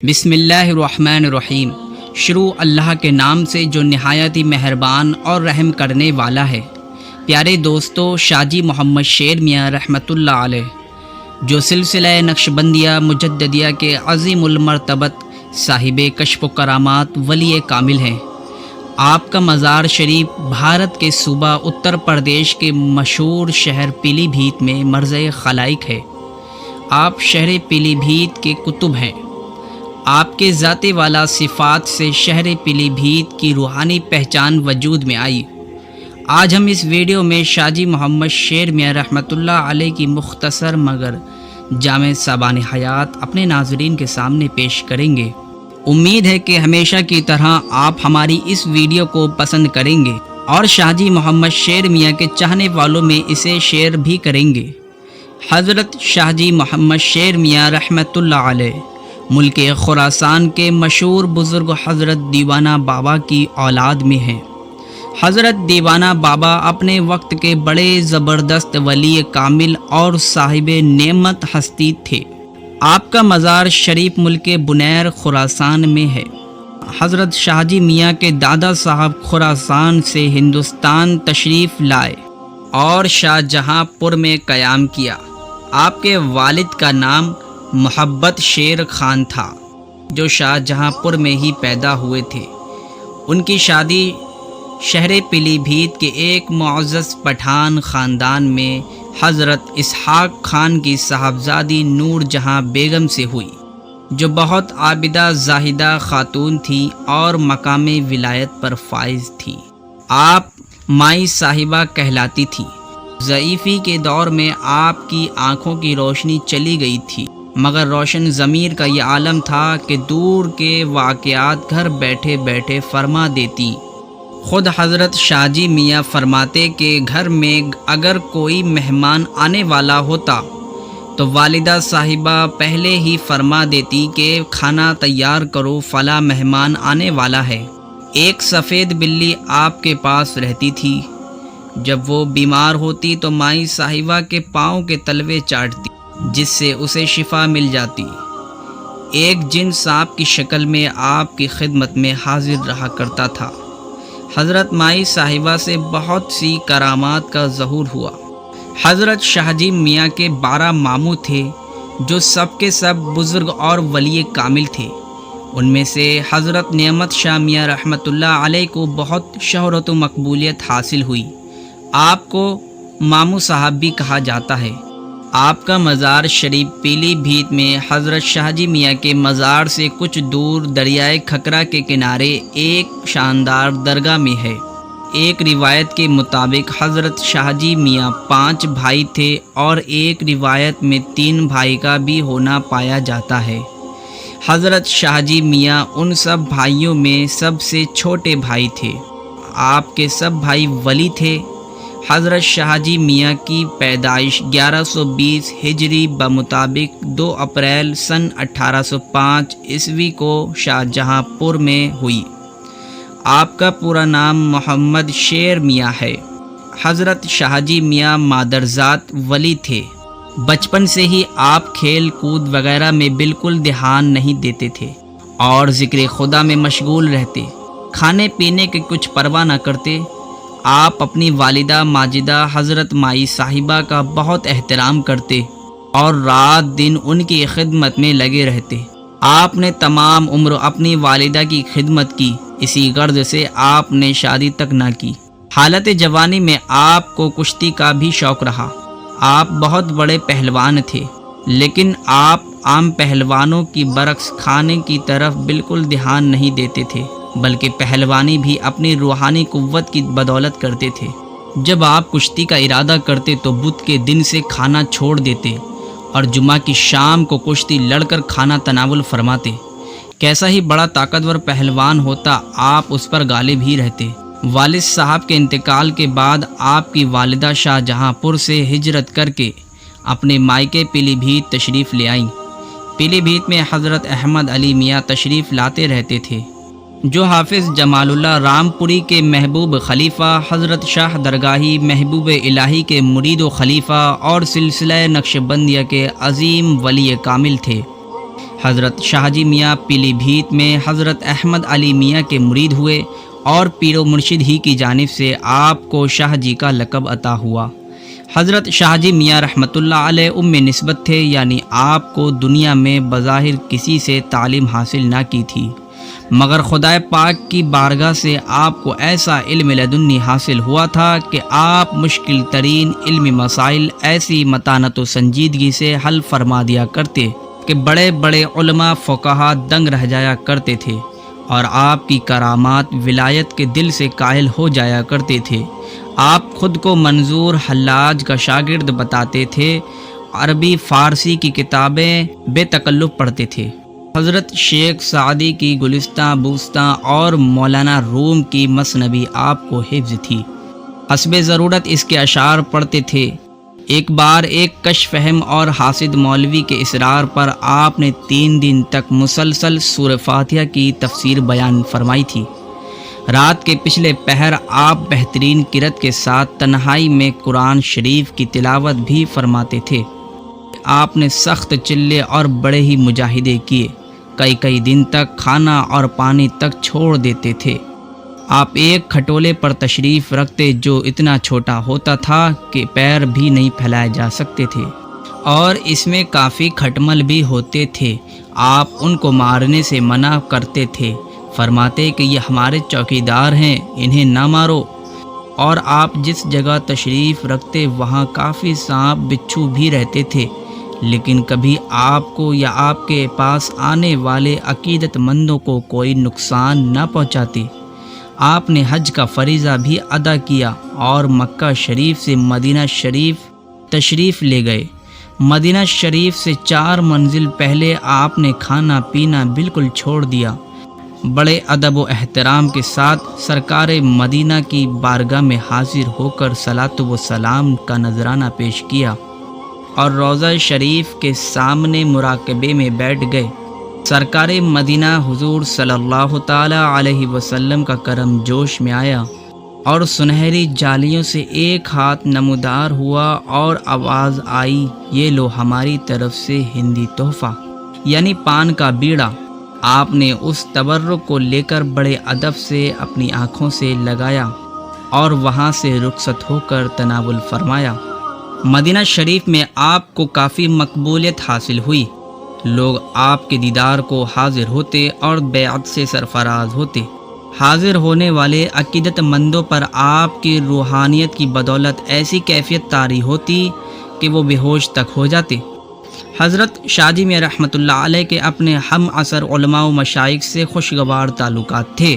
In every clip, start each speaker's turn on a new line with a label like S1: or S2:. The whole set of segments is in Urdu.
S1: بسم اللہ الرحمن الرحیم۔ شروع اللہ کے نام سے جو نہایت ہی مہربان اور رحم کرنے والا ہے۔ پیارے دوستو، شاہ جی محمد شیر میاں رحمۃ اللہ علیہ جو سلسلہ نقشبندیہ مجددیہ کے عظیم المرتبت صاحب کشف و کرامات ولی کامل ہیں۔ آپ کا مزار شریف بھارت کے صوبہ اتر پردیش کے مشہور شہر پیلی بھیت میں مرجع خلائق ہے۔ آپ شہر پیلی بھیت کے قطب ہیں۔ آپ کے ذاتی والا صفات سے شہر پیلی بھیت کی روحانی پہچان وجود میں آئی۔ آج ہم اس ویڈیو میں شاہ جی محمد شیر میاں رحمۃ اللہ علیہ کی مختصر مگر جامع سابان حیات اپنے ناظرین کے سامنے پیش کریں گے۔ امید ہے کہ ہمیشہ کی طرح آپ ہماری اس ویڈیو کو پسند کریں گے اور شاہ جی محمد شیر میاں کے چاہنے والوں میں اسے شیئر بھی کریں گے۔ حضرت شاہ جی محمد شیر میاں رحمۃ اللہ علیہ ملک خراسان کے مشہور بزرگ حضرت دیوانہ بابا کی اولاد میں ہیں۔ حضرت دیوانہ بابا اپنے وقت کے بڑے زبردست ولی کامل اور صاحب نعمت ہستی تھے۔ آپ کا مزار شریف ملک بنیر خراسان میں ہے۔ حضرت شاہ جی میاں کے دادا صاحب خراسان سے ہندوستان تشریف لائے اور شاہ جہاں پور میں قیام کیا۔ آپ کے والد کا نام محبت شیر خان تھا جو شاہ جہاں پور میں ہی پیدا ہوئے تھے۔ ان کی شادی شہر پیلی بھیت کے ایک معزز پٹھان خاندان میں حضرت اسحاق خان کی صاحبزادی نور جہاں بیگم سے ہوئی، جو بہت عابدہ زاہدہ خاتون تھی اور مقام ولایت پر فائز تھی۔ آپ مائی صاحبہ کہلاتی تھی۔ ضعیفی کے دور میں آپ کی آنکھوں کی روشنی چلی گئی تھی، مگر روشن ضمیر کا یہ عالم تھا کہ دور کے واقعات گھر بیٹھے بیٹھے فرما دیتی۔ خود حضرت شاہ جی میاں فرماتے کہ گھر میں اگر کوئی مہمان آنے والا ہوتا تو والدہ صاحبہ پہلے ہی فرما دیتی کہ کھانا تیار کرو، فلاں مہمان آنے والا ہے۔ ایک سفید بلی آپ کے پاس رہتی تھی۔ جب وہ بیمار ہوتی تو مائی صاحبہ کے پاؤں کے تلوے چاٹتی، جس سے اسے شفا مل جاتی۔ ایک جن سانپ کی شکل میں آپ کی خدمت میں حاضر رہا کرتا تھا۔ حضرت مائی صاحبہ سے بہت سی کرامات کا ظہور ہوا۔ حضرت شاہ جی میاں کے 12 ماموں تھے جو سب کے سب بزرگ اور ولی کامل تھے۔ ان میں سے حضرت نعمت شاہ میاں رحمۃ اللہ علیہ کو بہت شہرت و مقبولیت حاصل ہوئی۔ آپ کو ماموں صاحب بھی کہا جاتا ہے۔ آپ کا مزار شریف پیلی بھیت میں حضرت شاہ جی میاں کے مزار سے کچھ دور دریائے کھکرا کے کنارے ایک شاندار درگاہ میں ہے۔ ایک روایت کے مطابق حضرت شاہ جی میاں 5 بھائی تھے اور ایک روایت میں 3 بھائی کا بھی ہونا پایا جاتا ہے۔ حضرت شاہ جی میاں ان سب بھائیوں میں سب سے چھوٹے بھائی تھے۔ آپ کے سب بھائی ولی تھے۔ حضرت شاہ جی میاں کی پیدائش 1120 ہجری بمطابق 2 اپریل سن 1805 عیسوی کو شاہ جہاں پور میں ہوئی۔ آپ کا پورا نام محمد شیر میاں ہے۔ حضرت شاہ جی میاں مادرزاد ولی تھے۔ بچپن سے ہی آپ کھیل کود وغیرہ میں بالکل دھیان نہیں دیتے تھے اور ذکر خدا میں مشغول رہتے۔ کھانے پینے کی کچھ پرواہ نہ کرتے۔ آپ اپنی والدہ ماجدہ حضرت مائی صاحبہ کا بہت احترام کرتے اور رات دن ان کی خدمت میں لگے رہتے۔ آپ نے تمام عمر اپنی والدہ کی خدمت کی۔ اسی غرض سے آپ نے شادی تک نہ کی۔ حالت جوانی میں آپ کو کشتی کا بھی شوق رہا۔ آپ بہت بڑے پہلوان تھے، لیکن آپ عام پہلوانوں کی برعکس کھانے کی طرف بالکل دھیان نہیں دیتے تھے، بلکہ پہلوانی بھی اپنی روحانی قوت کی بدولت کرتے تھے۔ جب آپ کشتی کا ارادہ کرتے تو بدھ کے دن سے کھانا چھوڑ دیتے اور جمعہ کی شام کو کشتی لڑ کر کھانا تناول فرماتے۔ کیسا ہی بڑا طاقتور پہلوان ہوتا، آپ اس پر غالب ہی رہتے۔ والد صاحب کے انتقال کے بعد آپ کی والدہ شاہ جہاں پور سے ہجرت کر کے اپنے مائکے پیلی بھیت تشریف لے آئیں۔ پیلی بھیت میں حضرت احمد علی میاں تشریف لاتے رہتے تھے، جو حافظ جمال اللہ رام پوری کے محبوب خلیفہ، حضرت شاہ درگاہی محبوب الہی کے مرید و خلیفہ اور سلسلہ نقشبندیہ کے عظیم ولی کامل تھے۔ حضرت شاہجی میاں پیلی بھیت میں حضرت احمد علی میاں کے مرید ہوئے اور پیر و مرشد ہی کی جانب سے آپ کو شاہ جی کا لقب عطا ہوا۔ حضرت شاہجی میاں رحمۃ اللہ علیہ ام نسبت تھے، یعنی آپ کو دنیا میں بظاہر کسی سے تعلیم حاصل نہ کی تھی، مگر خدائے پاک کی بارگاہ سے آپ کو ایسا علم لدنی حاصل ہوا تھا کہ آپ مشکل ترین علمی مسائل ایسی متانت و سنجیدگی سے حل فرما دیا کرتے کہ بڑے بڑے علماء فقہا دنگ رہ جایا کرتے تھے، اور آپ کی کرامات ولایت کے دل سے قائل ہو جایا کرتے تھے۔ آپ خود کو منظور حلاج کا شاگرد بتاتے تھے، عربی فارسی کی کتابیں بے تکلف پڑھتے تھے۔ حضرت شیخ سعدی کی گلستاں بوستاں اور مولانا روم کی مثنوی آپ کو حفظ تھی، حسب ضرورت اس کے اشعار پڑھتے تھے۔ ایک بار ایک کش فہم اور حاسد مولوی کے اصرار پر آپ نے 3 دن تک مسلسل سورہ فاتحہ کی تفسیر بیان فرمائی تھی۔ رات کے پچھلے پہر آپ بہترین قرأت کے ساتھ تنہائی میں قرآن شریف کی تلاوت بھی فرماتے تھے۔ آپ نے سخت چلے اور بڑے ہی مجاہدے کیے، کئی دن تک کھانا اور پانی تک چھوڑ دیتے تھے۔ آپ ایک کھٹولے پر تشریف رکھتے جو اتنا چھوٹا ہوتا تھا کہ پیر بھی نہیں پھیلائے جا سکتے تھے، اور اس میں کافی کھٹمل بھی ہوتے تھے۔ آپ ان کو مارنے سے منع کرتے تھے، فرماتے کہ یہ ہمارے چوکیدار ہیں، انہیں نہ مارو۔ اور آپ جس جگہ تشریف رکھتے وہاں کافی سانپ بچھو بھی رہتے تھے، لیکن کبھی آپ کو یا آپ کے پاس آنے والے عقیدت مندوں کو کوئی نقصان نہ پہنچاتے۔ آپ نے حج کا فریضہ بھی ادا کیا اور مکہ شریف سے مدینہ شریف تشریف لے گئے۔ مدینہ شریف سے 4 منزل پہلے آپ نے کھانا پینا بالکل چھوڑ دیا۔ بڑے ادب و احترام کے ساتھ سرکار مدینہ کی بارگاہ میں حاضر ہو کر صلاۃ و سلام کا نذرانہ پیش کیا اور روضہ شریف کے سامنے مراقبے میں بیٹھ گئے۔ سرکار مدینہ حضور صلی اللہ تعالی علیہ وسلم کا کرم جوش میں آیا اور سنہری جالیوں سے ایک ہاتھ نمودار ہوا اور آواز آئی، یہ لو ہماری طرف سے ہندی تحفہ، یعنی پان کا بیڑا۔ آپ نے اس تبرک کو لے کر بڑے ادب سے اپنی آنکھوں سے لگایا اور وہاں سے رخصت ہو کر تناول فرمایا۔ مدینہ شریف میں آپ کو کافی مقبولیت حاصل ہوئی، لوگ آپ کے دیدار کو حاضر ہوتے اور بیعت سے سرفراز ہوتے۔ حاضر ہونے والے عقیدت مندوں پر آپ کی روحانیت کی بدولت ایسی کیفیت طاری ہوتی کہ وہ بے ہوش تک ہو جاتے۔ حضرت شاہجی میاں رحمۃ اللہ علیہ کے اپنے ہم عصر علماء و مشائخ سے خوشگوار تعلقات تھے۔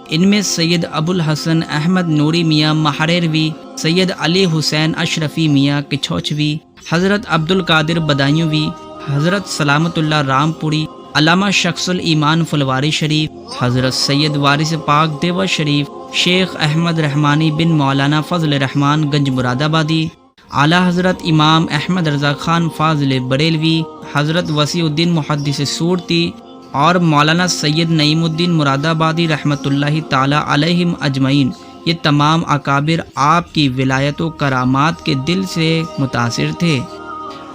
S1: ان میں سید ابو الحسن احمد نوری میاں محریروی، سید علی حسین اشرفی میاں کچھوچوی، حضرت عبد القادر بدایوی، حضرت سلامت اللہ رام پوری، علامہ شخص الایمان فلواری شریف، حضرت سید وارث پاک دیوہ شریف، شیخ احمد رحمانی بن مولانا فضل رحمان گنج مراد آبادی، اعلیٰ حضرت امام احمد رضا خان فاضل بریلوی، حضرت وسیع الدین محدث سورتی اور مولانا سید نعیم الدین مراد آبادی رحمۃ اللہ تعالی علیہم اجمعین، یہ تمام اکابر آپ کی ولایت و کرامات کے دل سے متاثر تھے۔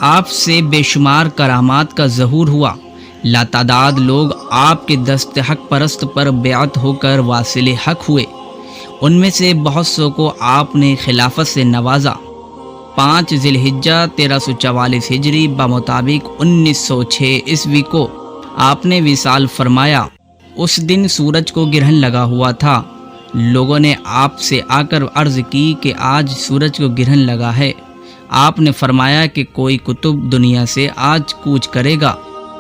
S1: آپ سے بے شمار کرامات کا ظہور ہوا، لاتعداد لوگ آپ کے دست حق پرست پر بیعت ہو کر واصل حق ہوئے، ان میں سے بہت سو کو آپ نے خلافت سے نوازا۔ 5 ذی الحجہ 1344 ہجری بمطابق 1906 عیسوی کو آپ نے وصال فرمایا۔ اس دن سورج کو گرہن لگا ہوا تھا۔ لوگوں نے آپ سے آ کر عرض کی کہ آج سورج کو گرہن لگا ہے۔ آپ نے فرمایا کہ کوئی کتب دنیا سے آج کوچ کرے گا۔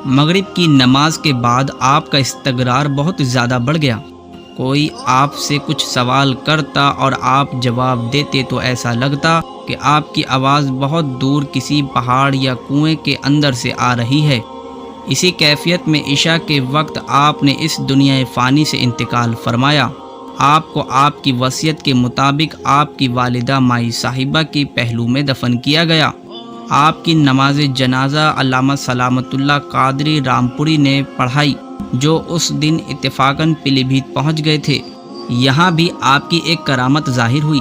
S1: مغرب کی نماز کے بعد آپ کا استقرار بہت زیادہ بڑھ گیا۔ کوئی آپ سے کچھ سوال کرتا اور آپ جواب دیتے تو ایسا لگتا کہ آپ کی آواز بہت دور کسی پہاڑ یا کنویں کے اندر سے آ رہی ہے۔ اسی کیفیت میں عشاء کے وقت آپ نے اس دنیا فانی سے انتقال فرمایا۔ آپ کو آپ کی وصیت کے مطابق آپ کی والدہ مائی صاحبہ کی پہلو میں دفن کیا گیا۔ آپ کی نماز جنازہ علامہ سلامت اللہ قادری رامپوری نے پڑھائی، جو اس دن اتفاقاً پیلی بھیت پہنچ گئے تھے۔ یہاں بھی آپ کی ایک کرامت ظاہر ہوئی۔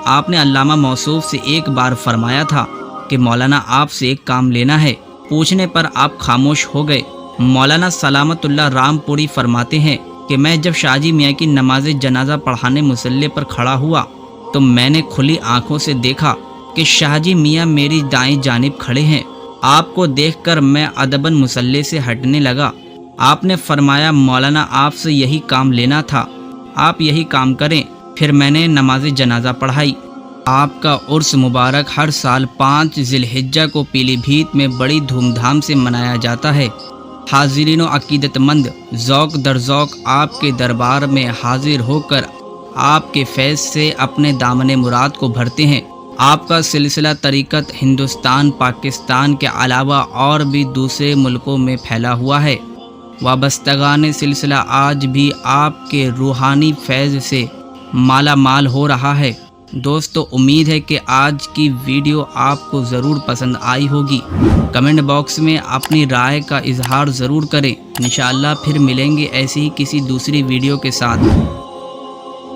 S1: آپ نے علامہ موصوف سے ایک بار فرمایا تھا کہ مولانا آپ سے ایک کام لینا ہے۔ پوچھنے پر آپ خاموش ہو گئے۔ مولانا سلامت اللہ رام پوری فرماتے ہیں کہ میں جب شاہ جی میاں کی نماز جنازہ پڑھانے مصلی پر کھڑا ہوا تو میں نے کھلی آنکھوں سے دیکھا کہ شاہ جی میاں میری دائیں جانب کھڑے ہیں۔ آپ کو دیکھ کر میں ادباً مصلی سے ہٹنے لگا۔ آپ نے فرمایا مولانا آپ سے یہی کام لینا تھا، آپ یہی کام کریں۔ پھر میں نے نماز جنازہ پڑھائی۔ آپ کا عرس مبارک ہر سال 5 ذی الحجہ کو پیلی بھیت میں بڑی دھوم دھام سے منایا جاتا ہے۔ حاضرین و عقیدت مند ذوق در ذوق آپ کے دربار میں حاضر ہو کر آپ کے فیض سے اپنے دامن مراد کو بھرتے ہیں۔ آپ کا سلسلہ طریقت ہندوستان، پاکستان کے علاوہ اور بھی دوسرے ملکوں میں پھیلا ہوا ہے۔ وابستگان سلسلہ آج بھی آپ کے روحانی فیض سے مالا مال ہو رہا ہے۔ دوستو، امید ہے کہ آج کی ویڈیو آپ کو ضرور پسند آئی ہوگی۔ کمنٹ باکس میں اپنی رائے کا اظہار ضرور کریں۔ انشاءاللہ پھر ملیں گے ایسی ہی کسی دوسری ویڈیو کے ساتھ۔